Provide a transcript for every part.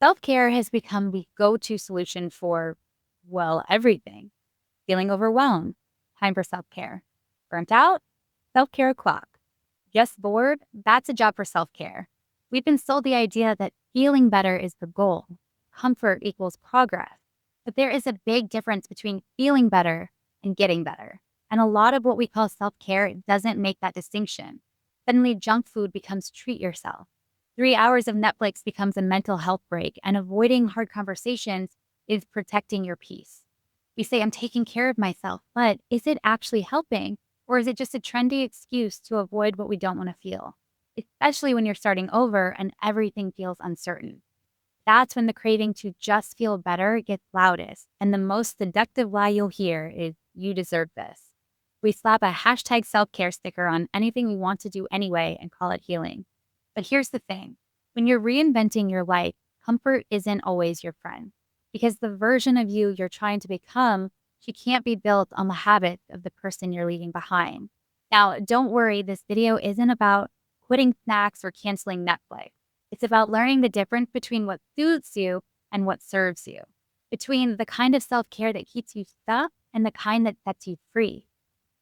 Self-care has become the go-to solution for, well, everything. Feeling overwhelmed, time for self-care. Burnt out, self-care o'clock. Just bored, that's a job for self-care. We've been sold the idea that feeling better is the goal. Comfort equals progress. But there is a big difference between feeling better and getting better. And a lot of what we call self-care doesn't make that distinction. Suddenly, junk food becomes treat yourself. 3 hours of Netflix becomes a mental health break, and avoiding hard conversations is protecting your peace. We say, I'm taking care of myself, but is it actually helping? Or is it just a trendy excuse to avoid what we don't want to feel? Especially when you're starting over and everything feels uncertain. That's when the craving to just feel better gets loudest. And the most seductive lie you'll hear is, you deserve this. We slap a hashtag self-care sticker on anything we want to do anyway and call it healing. But here's the thing. When you're reinventing your life, comfort isn't always your friend. Because the version of you you're trying to become, she can't be built on the habits of the person you're leaving behind. Now, don't worry, this video isn't about quitting snacks or canceling Netflix. It's about learning the difference between what soothes you and what serves you, between the kind of self-care that keeps you stuck and the kind that sets you free.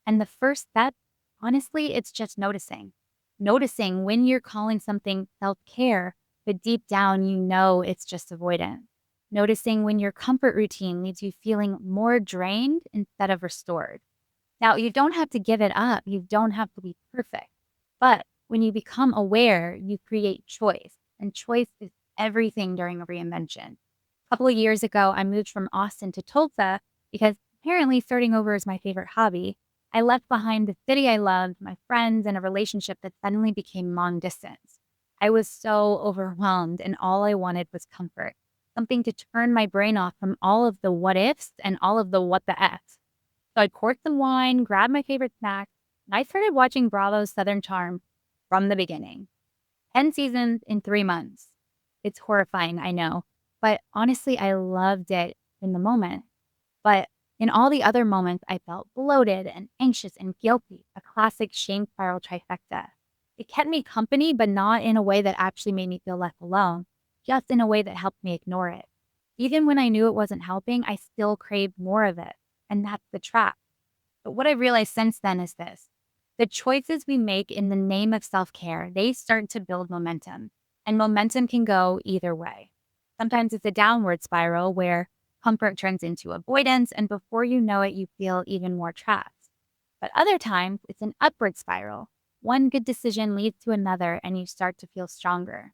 And the first step, honestly, it's just noticing. Noticing when you're calling something self-care, but deep down you know it's just avoidance. Noticing when your comfort routine leaves you feeling more drained instead of restored. Now, you don't have to give it up. You don't have to be perfect. But when you become aware, you create choice. And choice is everything during a reinvention. A couple of years ago, I moved from Austin to Tulsa because apparently starting over is my favorite hobby. I left behind the city I loved, my friends, and a relationship that suddenly became long distance. I was so overwhelmed, and all I wanted was comfort, something to turn my brain off from all of the what ifs and all of the what the F's. So I poured some wine, grabbed my favorite snack, and I started watching Bravo's Southern Charm from the beginning. 10 seasons in 3 months. It's horrifying, I know. But honestly, I loved it in the moment. But in all the other moments, I felt bloated and anxious and guilty, a classic shame spiral trifecta. It kept me company, but not in a way that actually made me feel less alone, just in a way that helped me ignore it. Even when I knew it wasn't helping, I still craved more of it. And that's the trap. But what I've realized since then is this. The choices we make in the name of self-care, they start to build momentum. And momentum can go either way. Sometimes it's a downward spiral where comfort turns into avoidance, and before you know it, you feel even more trapped. But other times, it's an upward spiral. One good decision leads to another, and you start to feel stronger.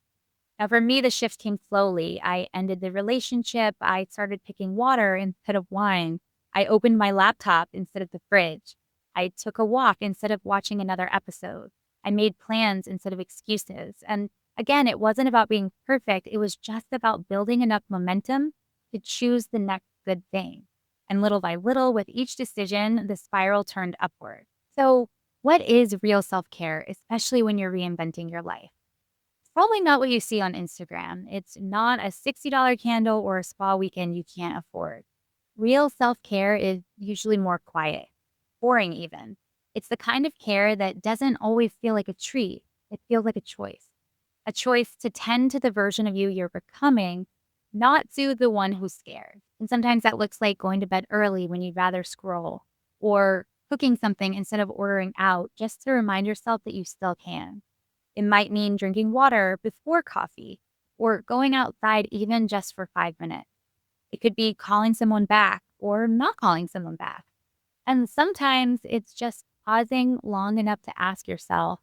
Now, for me, the shift came slowly. I ended the relationship. I started picking water instead of wine. I opened my laptop instead of the fridge. I took a walk instead of watching another episode. I made plans instead of excuses. And again, it wasn't about being perfect. It was just about building enough momentum to choose the next good thing. And little by little, with each decision, the spiral turned upward. So, what is real self-care, especially when you're reinventing your life? Probably not what you see on Instagram. It's not a $60 candle or a spa weekend you can't afford. Real self-care is usually more quiet, boring even. It's the kind of care that doesn't always feel like a treat. It feels like a choice to tend to the version of you you're becoming, not to the one who's scared. And sometimes that looks like going to bed early when you'd rather scroll, or cooking something instead of ordering out just to remind yourself that you still can. It might mean drinking water before coffee or going outside even just for 5 minutes. It could be calling someone back or not calling someone back. And sometimes it's just pausing long enough to ask yourself,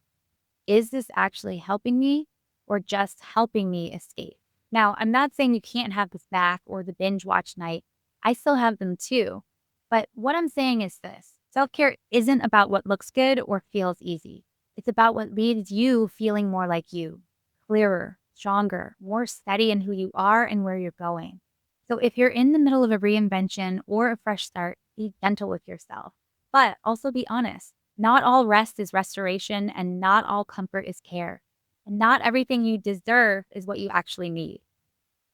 is this actually helping me or just helping me escape? Now, I'm not saying you can't have the snack or the binge watch night. I still have them too. But what I'm saying is this. Self-care isn't about what looks good or feels easy. It's about what leaves you feeling more like you, clearer, stronger, more steady in who you are and where you're going. So if you're in the middle of a reinvention or a fresh start, be gentle with yourself, but also be honest. Not all rest is restoration, and not all comfort is care. And not everything you deserve is what you actually need.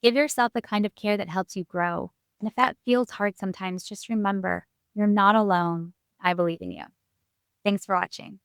Give yourself the kind of care that helps you grow. And if that feels hard sometimes, just remember, you're not alone. I believe in you. Thanks for watching.